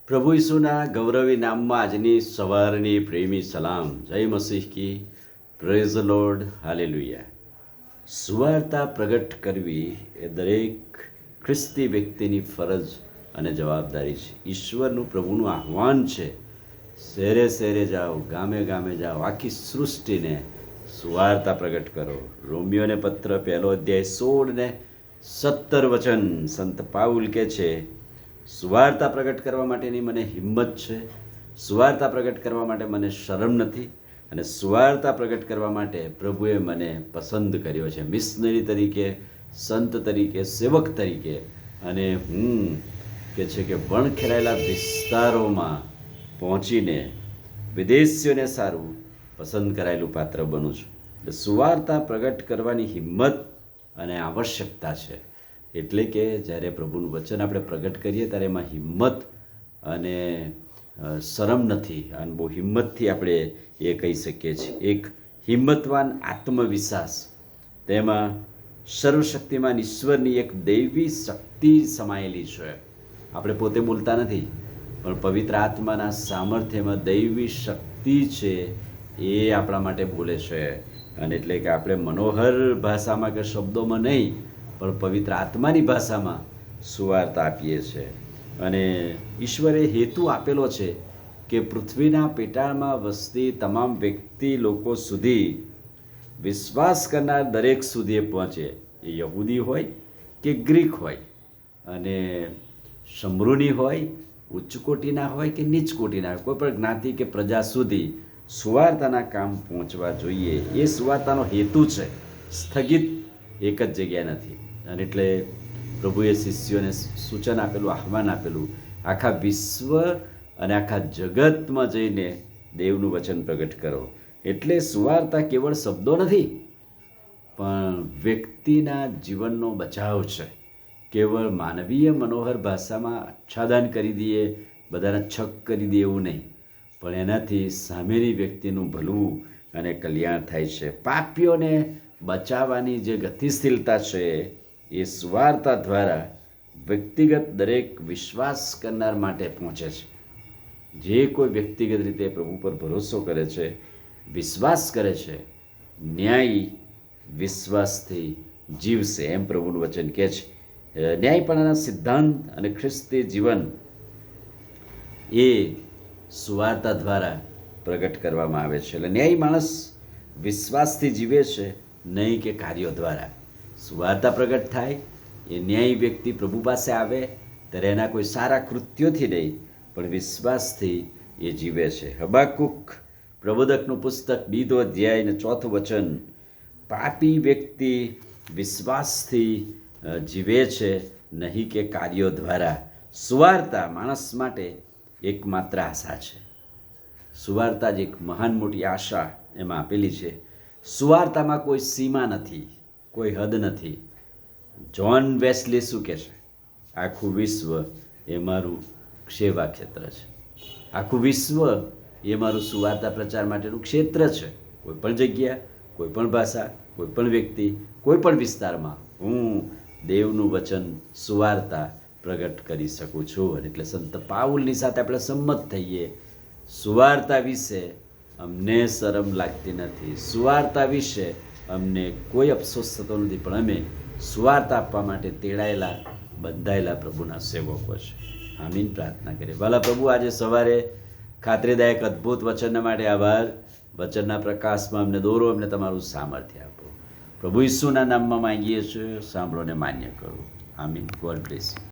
પ્રભુ ઈસુના ગૌરવી નામમાં આજની સવારની પ્રેમી સલામ. જય મસીહ કી. Praise the Lord. હાલેલુયા. સુવાર્તા પ્રગટ કરવી એ દરેક ખ્રિસ્તી વ્યક્તિની ફરજ અને જવાબદારી છે. ઈશ્વરનું પ્રભુનું આહ્વાન છે, શહેરે શહેરે જાઓ, ગામે ગામે જાઓ, આખી સૃષ્ટિને સુવાર્તા પ્રગટ કરો. રોમિયોને પત્ર 1 અધ્યાય 16 ને 17 વચન સંત પાઉલ કહે છે, સુવાર્તા પ્રગટ કરવા માટેની મને હિંમત છે, સુવાર્તા પ્રગટ કરવા માટે મને શરમ નથી, અને સુવાર્તા પ્રગટ કરવા માટે પ્રભુએ મને પસંદ કર્યો છે, મિશનરી તરીકે, સંત તરીકે, સેવક તરીકે. અને હું કે છે કે વણખેરાયેલા વિસ્તારોમાં પહોંચીને વિદેશીઓને સારું પસંદ કરાયેલું પાત્ર બનું છું. એટલે સુવાર્તા પ્રગટ કરવાની હિંમત અને આવશ્યકતા છે. એટલે કે જ્યારે પ્રભુનું વચન આપણે પ્રગટ કરીએ ત્યારે એમાં હિંમત અને શરમ નથી, અને બહુ હિંમતથી આપણે એ કહી શકીએ છીએ. એક હિંમતવાન આત્મવિશ્વાસ, તેમાં સર્વશક્તિમાન ઈશ્વરની એક દૈવી શક્તિ સમાયેલી છે. આપણે પોતે બોલતા નથી, પણ પવિત્ર આત્માના સામર્થ્યમાં દૈવી શક્તિ છે, એ આપણા માટે બોલે છે. અને એટલે કે આપણે મનોહર ભાષામાં કે શબ્દોમાં નહીં, પણ પવિત્ર આત્માની ભાષામાં સુવાર્તા આપીએ છીએ. અને ઈશ્વરે હેતુ આપેલો છે કે પૃથ્વીના પેટાળમાં વસતી તમામ વ્યક્તિ લોકો સુધી, વિશ્વાસ કરનાર દરેક સુધી એ પહોંચે. એ યહૂદી હોય કે ગ્રીક હોય, અને શમરૂની હોય, ઉચ્ચ કોટીના હોય કે નીચ કોટીના હોય, કોઈ પણ જ્ઞાતિ કે પ્રજા સુધી સુવાર્તાના કામ પહોંચવા જોઈએ. એ સુવાર્તાનો હેતુ છે, સ્થગિત એક જ જગ્યાએ નથી. અને એટલે પ્રભુએ શિષ્યોને સૂચન આપેલું, આહ્વાન આપેલું, આખા વિશ્વ અને આખા જગતમાં જઈને દેવનું વચન પ્રગટ કરો. એટલે સુવાર્તા કેવળ શબ્દો નથી, પણ વ્યક્તિના જીવનનો બચાવ છે. કેવળ માનવીય મનોહર ભાષામાં આચ્છાદન કરી દઈએ, બધાને છક કરી દઈએ એવું નહીં, પણ એનાથી સામેની વ્યક્તિનું ભલું અને કલ્યાણ થાય છે. પાપીઓને બચાવવાની જે ગતિશીલતા છે, એ સુવાર્તા દ્વારા વ્યક્તિગત દરેક વિશ્વાસ કરનાર માટે પહોંચે છે. જે કોઈ વ્યક્તિગત રીતે પ્રભુ પર ભરોસો કરે છે, વિશ્વાસ કરે છે, ન્યાયી વિશ્વાસથી જીવશે, એમ પ્રભુનું વચન કહે છે. ન્યાયપણાના સિદ્ધાંત અને ખ્રિસ્તી જીવન એ સુવાર્તા દ્વારા પ્રગટ કરવામાં આવે છે. એટલે ન્યાયી માણસ વિશ્વાસથી જીવે છે, નહીં કે કાર્યો દ્વારા. સુવાર્તા પ્રગટ થાય, એ ન્યાયી વ્યક્તિ પ્રભુ પાસે આવે ત્યારે એના કોઈ સારા કૃત્યોથી નહીં, પણ વિશ્વાસથી એ જીવે છે. હબાકુક પ્રબોધકનું પુસ્તક 2 અધ્યાય અને 4 વચન, પાપી વ્યક્તિ વિશ્વાસથી જીવે છે, નહીં કે કાર્યો દ્વારા. સુવાર્તા માણસ માટે એકમાત્ર આશા છે. સુવાર્તા જ એક મહાન મોટી આશા એમાં આપેલી છે. સુવાર્તામાં કોઈ સીમા નથી, કોઈ હદ નથી. જ્હોન વેસ્લી શું કહે છે? આખું વિશ્વ એ મારું સેવા ક્ષેત્ર છે. આખું વિશ્વ એ મારું સુવાર્તા પ્રચાર માટેનું ક્ષેત્ર છે. કોઈ પણ જગ્યા, કોઈ પણ ભાષા, કોઈ પણ વ્યક્તિ, કોઈ પણ વિસ્તારમાં હું દેવનું વચન, સુવાર્તા પ્રગટ કરી શકું છું. અને એટલે સંત પાઉલની સાથે આપણે સંમત થઈએ. સુવાર્તા વિશે અમને શરમ લાગતી નથી, સુવાર્તા વિશે અમને કોઈ અફસોસ થતો નથી, પણ અમે સુવાર્તા આપવા માટે તેડાયેલા, બંધાયેલા પ્રભુના સેવકો છે. આમીન. પ્રાર્થના કરીએ. ભલા પ્રભુ, આજે સવારે ખાતરીદાયક અદ્ભુત વચનના માટે આભાર. વચનના પ્રકાશમાં અમને દોરો, અમને તમારું સામર્થ્ય આપો. પ્રભુ ઈસુના નામમાં માંગીએ છીએ, સાંભળો ને માન્ય કરો. આમીન. God bless you.